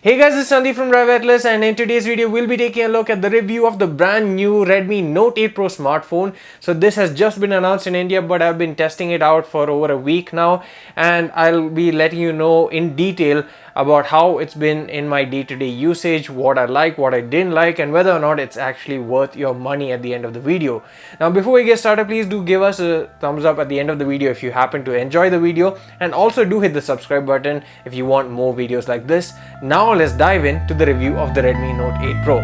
Hey guys, it's Sandeep from RevAtlas, and in today's video we'll be taking a look at the review of the brand new Redmi Note 8 Pro smartphone. So this has just been announced in India, but I've been testing it out for over a week now, and I'll be letting you know in detail about how it's been in my day-to-day usage, what I like, what I didn't like, and whether or not it's actually worth your money at the end of the video. Now before we get started, please do give us a thumbs up at the end of the video if you happen to enjoy the video, and also do hit the subscribe button if you want more videos like this. Now let's dive into the review of the Redmi Note 8 Pro.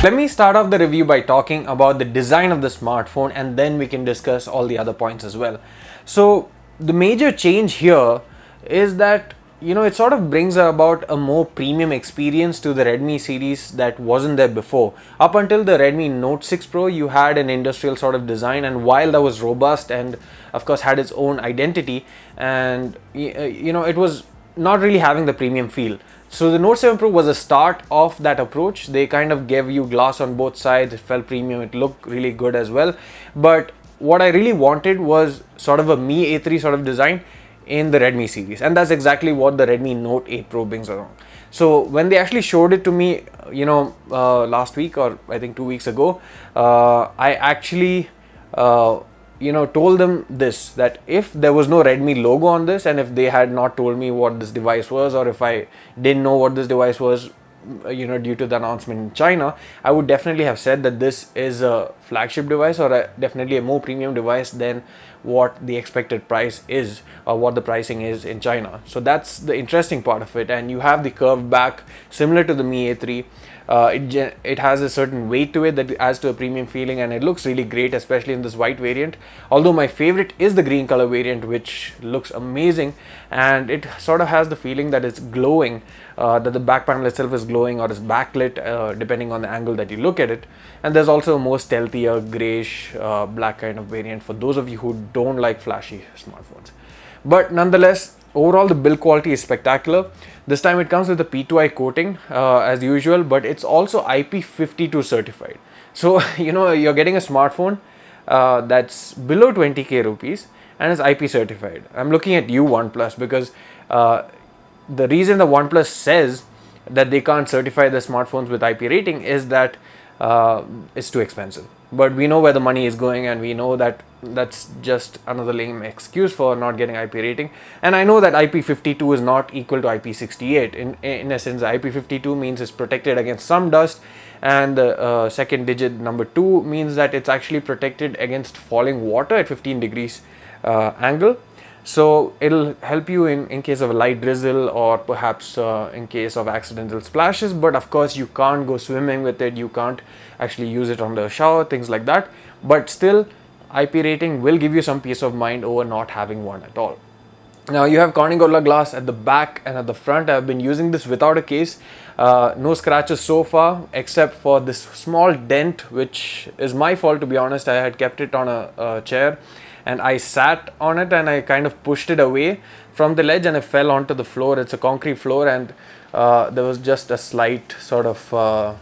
Let me start off the review by talking about the design of the smartphone, and then we can discuss all the other points as well. So the major change here is that it sort of brings about a more premium experience to the Redmi series that wasn't there before. Up until the Redmi Note 6 Pro, you had an industrial sort of design, and while that was robust and of course had its own identity, and it was not really having the premium feel. So the Note 7 Pro was a start of that approach. They kind of gave you glass on both sides. It felt premium. It looked really good as well. But what I really wanted was sort of a Mi A3 sort of design in the Redmi series, and that's exactly what the Redmi Note 8 Pro brings along. So when they actually showed it to me, last week, or I think 2 weeks ago, I actually told them this, that if there was no Redmi logo on this, and if they had not told me what this device was, or if I didn't know what this device was, due to the announcement in China, I would definitely have said that this is a flagship device, or definitely a more premium device than what the expected price is, or what the pricing is in China. So that's the interesting part of it. And you have the curved back similar to the Mi A3. It has a certain weight to it that adds to a premium feeling, and it looks really great, especially in this white variant. Although my favorite is the green color variant, which looks amazing, and it sort of has the feeling that it's glowing, that the back panel itself is glowing or is backlit, depending on the angle that you look at it. And there's also a more stealthier grayish black kind of variant for those of you who don't like flashy smartphones. But nonetheless, overall the build quality is spectacular. This time it comes with a P2i coating, as usual, but it's also IP52 certified. So you're getting a smartphone that's below 20k rupees and is IP certified. I'm looking at you, OnePlus, because the reason the OnePlus says that they can't certify the smartphones with IP rating is that it's too expensive. But we know where the money is going, and we know that that's just another lame excuse for not getting IP rating. And I know that IP52 is not equal to IP68. In essence, IP52 means it's protected against some dust, and the second digit number 2 means that it's actually protected against falling water at 15 degrees angle. So it'll help you in case of a light drizzle, or perhaps in case of accidental splashes. But of course you can't go swimming with it, you can't actually use it on the shower, things like that. But still, IP rating will give you some peace of mind over not having one at all. Now you have Corning Gorilla Glass at the back and at the front. I've been using this without a case. No scratches so far, except for this small dent, which is my fault, to be honest. I had kept it on a chair, and I sat on it and I kind of pushed it away from the ledge, and it fell onto the floor. It's a concrete floor, and there was just a slight sort of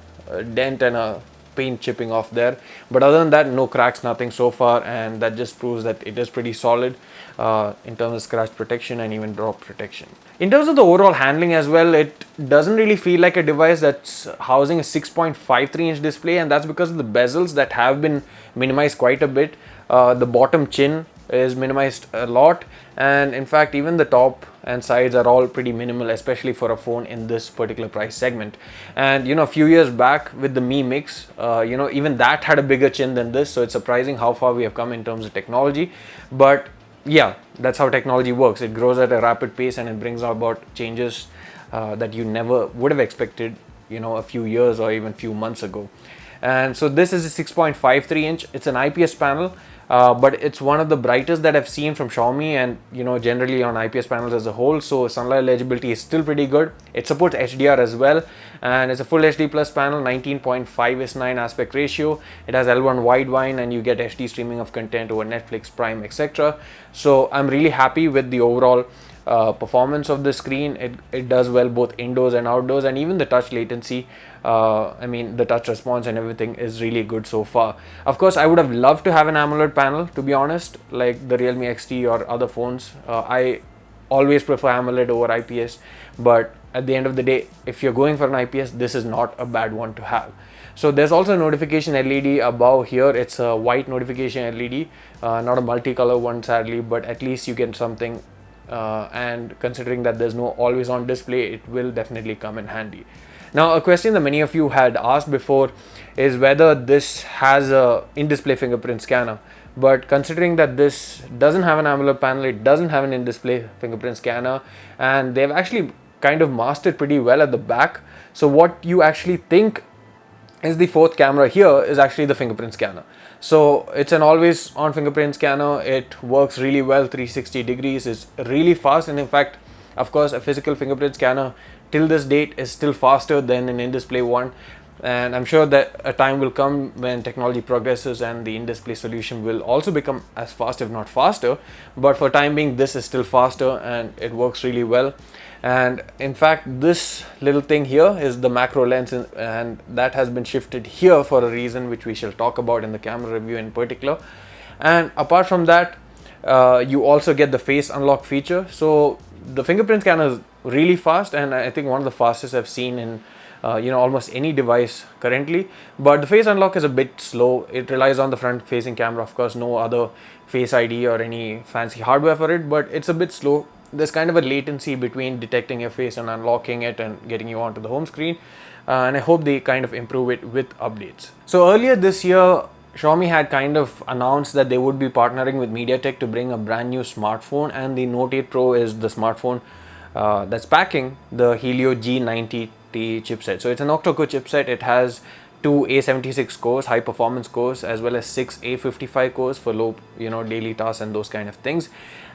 dent and a paint chipping off there. But other than that, no cracks, nothing so far, and that just proves that it is pretty solid in terms of scratch protection and even drop protection. In terms of the overall handling as well, it doesn't really feel like a device that's housing a 6.53-inch display, and that's because of the bezels that have been minimized quite a bit. The bottom chin is minimized a lot, and in fact even the top and sides are all pretty minimal, especially for a phone in this particular price segment. And a few years back with the Mi Mix, even that had a bigger chin than this, so it's surprising how far we have come in terms of technology. But yeah, that's how technology works. It grows at a rapid pace, and it brings about changes that you never would have expected a few years or even few months ago. And so this is a 6.53 inch. It's an IPS panel, but it's one of the brightest that I've seen from Xiaomi, and generally on IPS panels as a whole. So sunlight legibility is still pretty good. It supports HDR as well, and it's a full HD plus panel, 19.5:9 aspect ratio. It has L1 wideband, and you get HD streaming of content over Netflix, Prime, etc. So I'm really happy with the overall performance of the screen. It does well both indoors and outdoors, and even the touch latency, the touch response and everything is really good so far. Of course, I would have loved to have an AMOLED panel, to be honest, like the Realme XT or other phones. I always prefer AMOLED over IPS, but at the end of the day, if you're going for an IPS, this is not a bad one to have. So there's also a notification LED above here. It's a white notification LED, not a multicolor one sadly, but at least you get something. And considering that there's no always on display, it will definitely come in handy. Now, a question that many of you had asked before is whether this has a in-display fingerprint scanner. But considering that this doesn't have an AMOLED panel, it doesn't have an in-display fingerprint scanner, and they've actually kind of mastered pretty well at the back. So what you actually think is the fourth camera here is actually the fingerprint scanner. So it's an always on fingerprint scanner. It works really well, 360 degrees. It's really fast, and in fact, of course, a physical fingerprint scanner till this date is still faster than an in-display one. And I'm sure that a time will come when technology progresses and the in-display solution will also become as fast, if not faster. But for time being, this is still faster and it works really well. And in fact, this little thing here is the macro lens, and that has been shifted here for a reason which we shall talk about in the camera review in particular. And apart from that, you also get the face unlock feature. So the fingerprint scanner is really fast, and I think one of the fastest I've seen in almost any device currently. But the face unlock is a bit slow. It relies on the front facing camera, of course, no other Face ID or any fancy hardware for it, but it's a bit slow. There's kind of a latency between detecting your face and unlocking it and getting you onto the home screen, and I hope they kind of improve it with updates. So earlier this year, Xiaomi had kind of announced that they would be partnering with MediaTek to bring a brand new smartphone, and the Note 8 Pro is the smartphone that's packing the Helio G90T chipset. So it's an octa-core chipset. It has 2 A76 cores, high performance cores, as well as 6 A55 cores for low, daily tasks and those kind of things.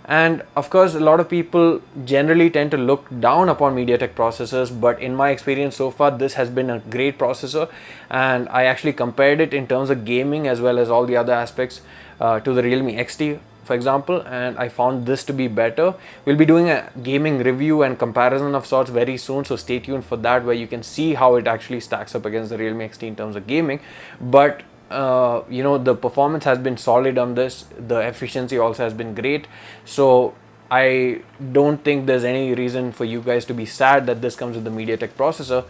And of course, a lot of people generally tend to look down upon MediaTek processors, but in my experience so far, this has been a great processor, and I actually compared it in terms of gaming as well as all the other aspects to the Realme XT, for example, and I found this to be better. We'll be doing a gaming review and comparison of sorts very soon, so stay tuned for that, where you can see how it actually stacks up against the Realme XT in terms of gaming. But the performance has been solid on this. The efficiency also has been great. So I don't think there's any reason for you guys to be sad that this comes with the MediaTek processor,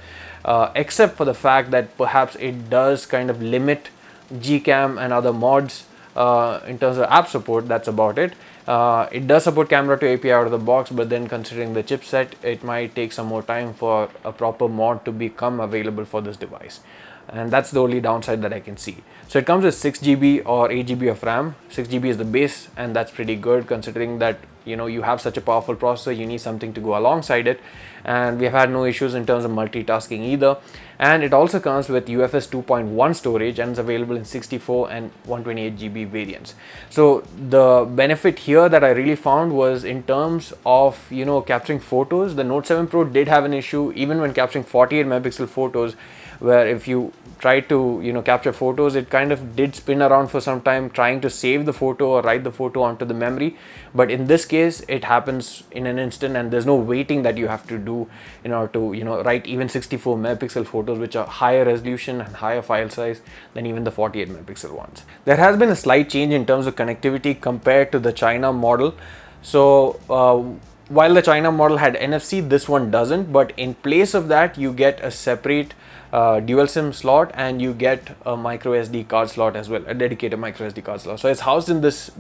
except for the fact that perhaps it does kind of limit Gcam and other mods in terms of app support. That's about it. It does support camera to API out of the box, but then considering the chipset, it might take some more time for a proper mod to become available for this device. And that's the only downside that I can see. So it comes with 6 GB or 8 GB of RAM. 6 GB is the base, and that's pretty good considering that you have such a powerful processor. You need something to go alongside it, and we have had no issues in terms of multitasking either. And it also comes with UFS 2.1 storage, and it's available in 64 and 128 GB variants. So the benefit here that I really found was in terms of capturing photos. The Note 7 Pro did have an issue even when capturing 48 megapixel photos, where if you try to capture photos, it kind of did spin around for some time trying to save the photo or write the photo onto the memory. But in this case, it happens in an instant, and there's no waiting that you have to do in order to write even 64 megapixel photos, which are higher resolution and higher file size than even the 48 megapixel ones. There has been a slight change in terms of connectivity compared to the China model. So while the China model had NFC, this one doesn't, but in place of that, you get a separate dual SIM slot, and you get a micro SD card slot as well, a dedicated micro SD card slot. So it's housed in this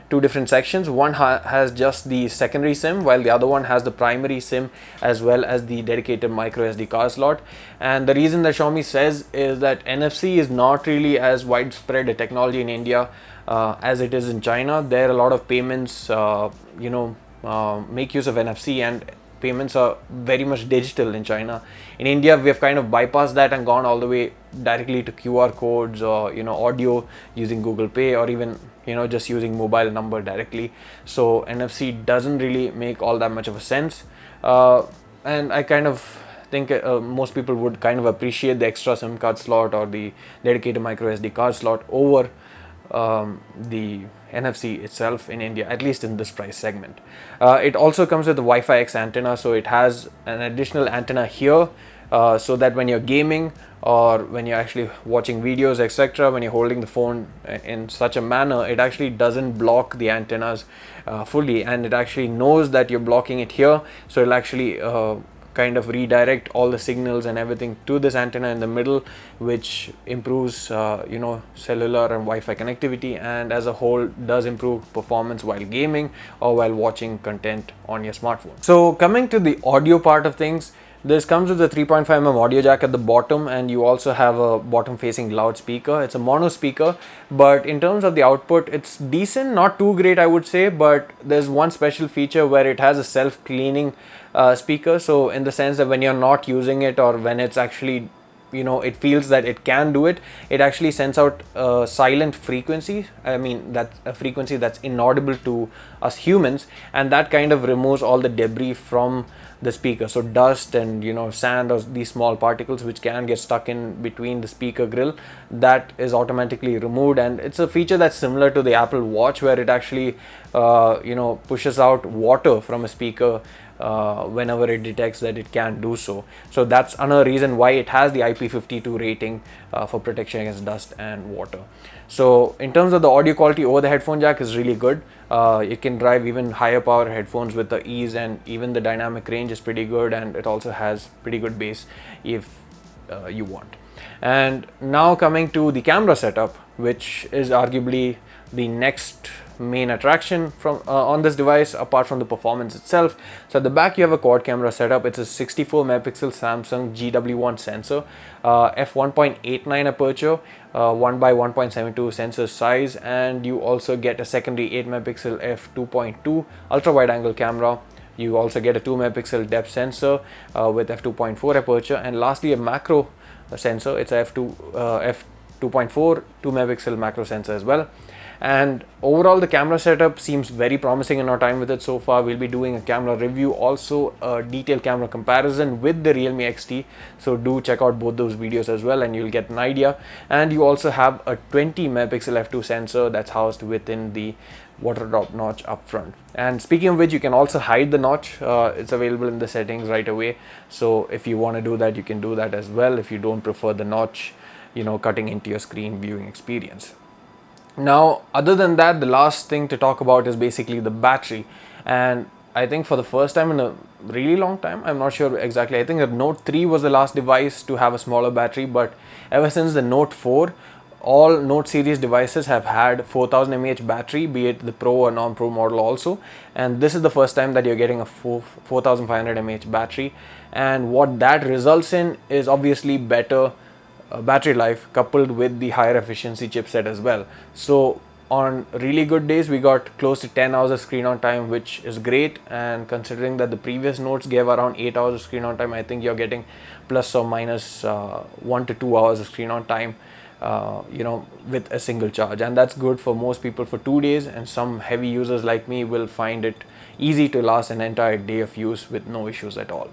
two different sections. One has just the secondary SIM, while the other one has the primary SIM as well as the dedicated micro SD card slot. And the reason that Xiaomi says is that NFC is not really as widespread a technology in India as it is in China. There are a lot of payments make use of NFC, and payments are very much digital in China. In India, we have kind of bypassed that and gone all the way directly to QR codes, or audio using Google Pay, or even just using mobile number directly. So NFC doesn't really make all that much of a sense, and I kind of think most people would kind of appreciate the extra SIM card slot or the dedicated micro SD card slot over the NFC itself in India, at least in this price segment. It also comes with the Wi-Fi X antenna, so it has an additional antenna here, so that when you're gaming or when you're actually watching videos, etc., when you're holding the phone in such a manner, it actually doesn't block the antennas fully, and it actually knows that you're blocking it here, so it'll actually kind of redirect all the signals and everything to this antenna in the middle, which improves cellular and Wi-Fi connectivity, and as a whole does improve performance while gaming or while watching content on your smartphone. So coming to the audio part of things, this comes with a 3.5mm audio jack at the bottom, and you also have a bottom facing loudspeaker. It's a mono speaker, but in terms of the output, it's decent, not too great I would say, but there's one special feature where it has a self-cleaning speaker. So in the sense that when you're not using it, or when it's actually it feels that it can do it, it actually sends out a silent frequency. I mean, that's a frequency that's inaudible to us humans, and that kind of removes all the debris from the speaker. So dust and sand or these small particles which can get stuck in between the speaker grill, that is automatically removed. And it's a feature that's similar to the Apple Watch, where it actually pushes out water from a speaker whenever it detects that it can do so. So that's another reason why it has the IP52 rating for protection against dust and water. So in terms of the audio quality over the headphone jack is really good. You can drive even higher power headphones with the ease, and even the dynamic range is pretty good, and it also has pretty good bass if you want. And now coming to the camera setup, which is arguably the next main attraction from on this device, apart from the performance itself. So at the back you have a quad camera setup. It's a 64 megapixel Samsung GW1 sensor, f1.89 aperture, 1 by 1.72 sensor size, and you also get a secondary 8 megapixel f2.2 ultra wide angle camera. You also get a 2 megapixel depth sensor with f2.4 aperture, and lastly a macro sensor. It's a f2.4 2 megapixel macro sensor as well. And overall the camera setup seems very promising in our time with it so far. We'll be doing a camera review, also a detailed camera comparison with the Realme XT, so do check out both those videos as well and you'll get an idea. And you also have a 20 megapixel f2 sensor that's housed within the water drop notch up front. And speaking of which, you can also hide the notch. It's available in the settings right away, so if you want to do that, you can do that as well if you don't prefer the notch cutting into your screen viewing experience. Now, other than that, the last thing to talk about is basically the battery. And I think for the first time in a really long time, I'm not sure exactly, I think the Note 3 was the last device to have a smaller battery, but ever since the Note 4, all Note series devices have had 4000 mAh battery, be it the Pro or non-Pro model also. And this is the first time that you're getting a 4500 mAh battery. And what that results in is obviously better battery life coupled with the higher efficiency chipset as well. So on really good days we got close to 10 hours of screen on time, which is great, and considering that the previous Notes gave around 8 hours of screen on time, I think you're getting plus or minus 1 to 2 hours of screen on time with a single charge. And that's good for most people for 2 days, and some heavy users like me will find it easy to last an entire day of use with no issues at all.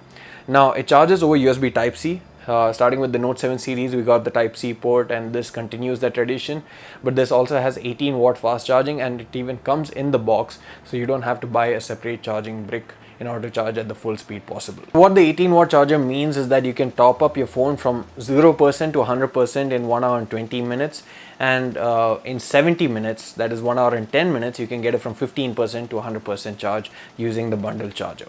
Now it charges over USB Type-C. Starting with the Note 7 series, we got the Type-C port, and this continues that tradition, but this also has 18-watt fast charging, and it even comes in the box, so you don't have to buy a separate charging brick in order to charge at the full speed possible. What the 18-watt charger means is that you can top up your phone from 0% to 100% in 1 hour and 20 minutes, and in 70 minutes, that is 1 hour and 10 minutes, you can get it from 15% to 100% charge using the bundle charger.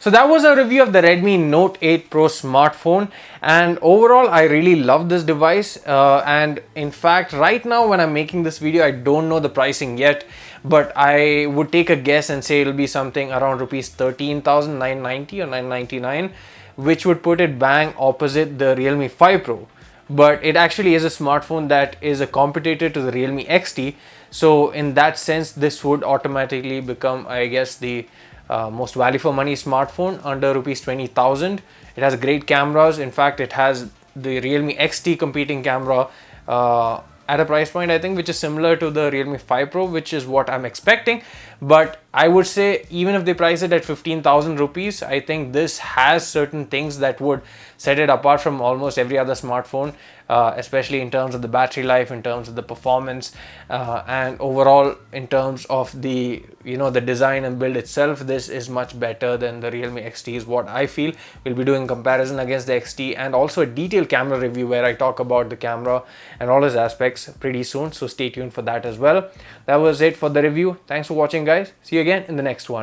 So that was a review of the Redmi Note 8 Pro smartphone, and overall I really love this device, and in fact right now when I'm making this video I don't know the pricing yet, but I would take a guess and say it'll be something around rupees 13,990 or 999, which would put it bang opposite the Realme 5 Pro. But it actually is a smartphone that is a competitor to the Realme XT, so in that sense this would automatically become, I guess, the most value for money smartphone under rupees 20,000. It has great cameras. In fact, it has the Realme XT competing camera at a price point, I think, which is similar to the Realme 5 Pro, which is what I'm expecting. But I would say even if they price it at 15,000 rupees, I think this has certain things that would set it apart from almost every other smartphone, especially in terms of the battery life, in terms of the performance, and overall in terms of the the design and build itself. This is much better than the Realme XT is what I feel. We'll be doing comparison against the XT and also a detailed camera review where I talk about the camera and all its aspects pretty soon, so stay tuned for that as well. That was it for the review. Thanks for watching, guys. See you again in the next one.